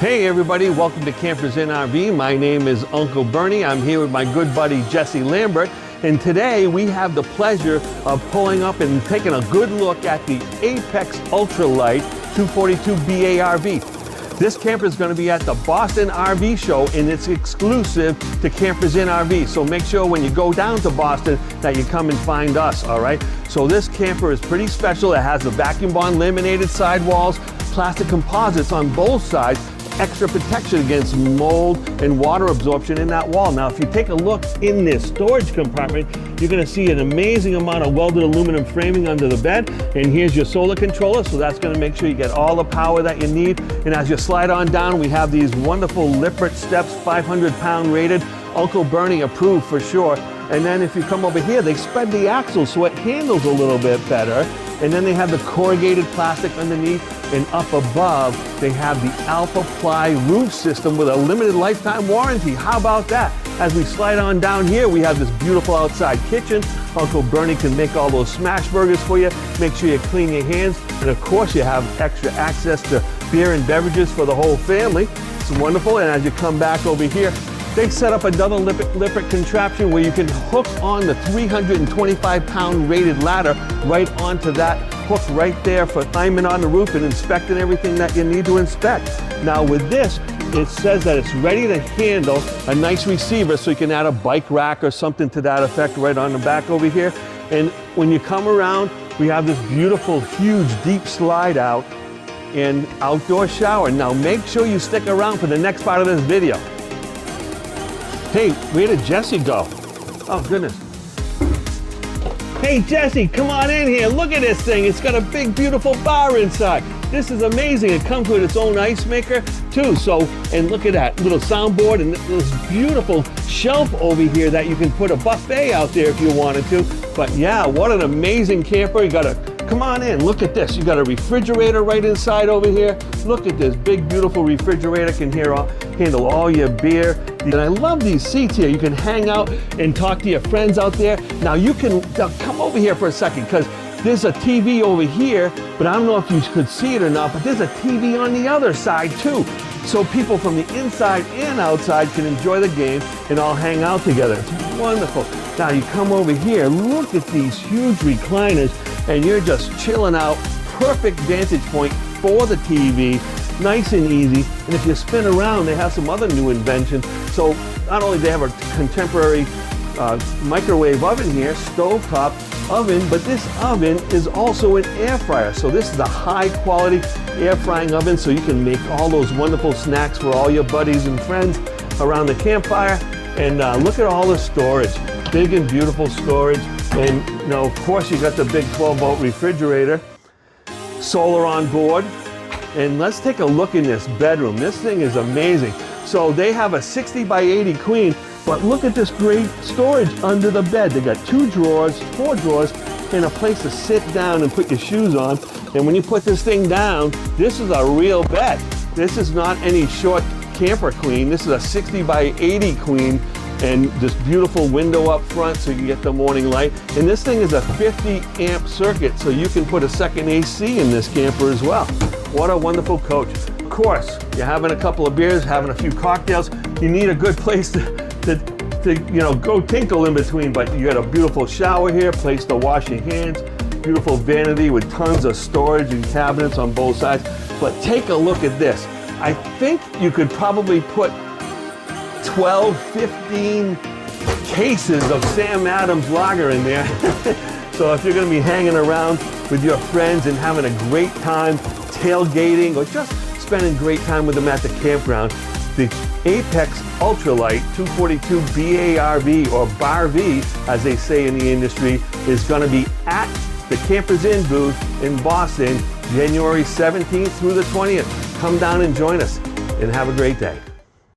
Hey everybody, welcome to Campers in RV. My name is Uncle Bernie. I'm here with my good buddy Jesse Lambert. And today we have the pleasure of pulling up and taking a good look at the Apex Ultralight 242BA RV. This camper is going to be at the Boston RV show and it's exclusive to Campers in RV. So make sure when you go down to Boston that you come and find us, all right? So this camper is pretty special. It has the vacuum bond laminated sidewalls, plastic composites on both sides, extra protection against mold and water absorption in that wall. Now, if you take a look in this storage compartment, you're going to see an amazing amount of welded aluminum framing under the bed. And here's your solar controller, so that's going to make sure you get all the power that you need. And as you slide on down, we have these wonderful Lippert steps, 500-pound rated, Uncle Bernie approved for sure. And then if you come over here, they spread the axle so it handles a little bit better. And then they have the corrugated plastic underneath, and up above, they have the Alpha Ply roof system with a limited lifetime warranty. How about that? As we slide on down here, we have this beautiful outside kitchen. Uncle Bernie can make all those smash burgers for you. Make sure you clean your hands. And of course, you have extra access to beer and beverages for the whole family. It's wonderful. And as you come back over here, they set up another Lippert contraption where you can hook on the 325-pound rated ladder right onto that hook right there for climbing on the roof and inspecting everything that you need to inspect. Now with this, it says that it's ready to handle a nice receiver, so you can add a bike rack or something to that effect right on the back over here. And when you come around, we have this beautiful, huge, deep slide out and outdoor shower. Now make sure you stick around for the next part of this video. Hey, where did Jesse go? Oh, goodness. Hey, Jesse, come on in here. Look at this thing. It's got a big, beautiful bar inside. This is amazing. It comes with its own ice maker, too. So, and look at that little soundboard and this beautiful shelf over here that you can put a buffet out there if you wanted to. But yeah, what an amazing camper. You got a come on in, look at this. You got a refrigerator right inside over here. Look at this big, beautiful refrigerator. Can handle all your beer. And I love these seats here. You can hang out and talk to your friends out there. Now you can come over here for a second, because there's a TV over here, but I don't know if you could see it or not, but there's a TV on the other side too. So people from the inside and outside can enjoy the game and all hang out together. It's wonderful. Now you come over here, look at these huge recliners, and you're just chilling out. Perfect vantage point for the TV, nice and easy. And if you spin around, they have some other new inventions. So not only do they have a contemporary microwave oven here, stovetop oven, but this oven is also an air fryer. So this is a high quality air frying oven, so you can make all those wonderful snacks for all your buddies and friends around the campfire. And look at all the storage, big and beautiful storage. And you know, of course, you got the big 12-volt refrigerator, solar on board. And let's take a look in this bedroom. This thing is amazing. So they have a 60 by 80 queen, but look at this great storage under the bed. They got 2 drawers, 4 drawers, and a place to sit down and put your shoes on. And when you put this thing down, this is a real bed. This is not any short camper queen. This is a 60 by 80 queen. And this beautiful window up front so you can get the morning light. And this thing is a 50 amp circuit, so you can put a second AC in this camper as well. What a wonderful coach. Of course, you're having a couple of beers, having a few cocktails. You need a good place to go tinkle in between, but you got a beautiful shower here, place to wash your hands, beautiful vanity with tons of storage and cabinets on both sides. But take a look at this. I think you could probably put 12, 15 cases of Sam Adams lager in there. So if you're going to be hanging around with your friends and having a great time tailgating or just spending great time with them at the campground, the Apex Ultralight 242BA RV, or Bar V as they say in the industry, is going to be at the Campers Inn booth in Boston, January 17th through the 20th. Come down and join us and have a great day.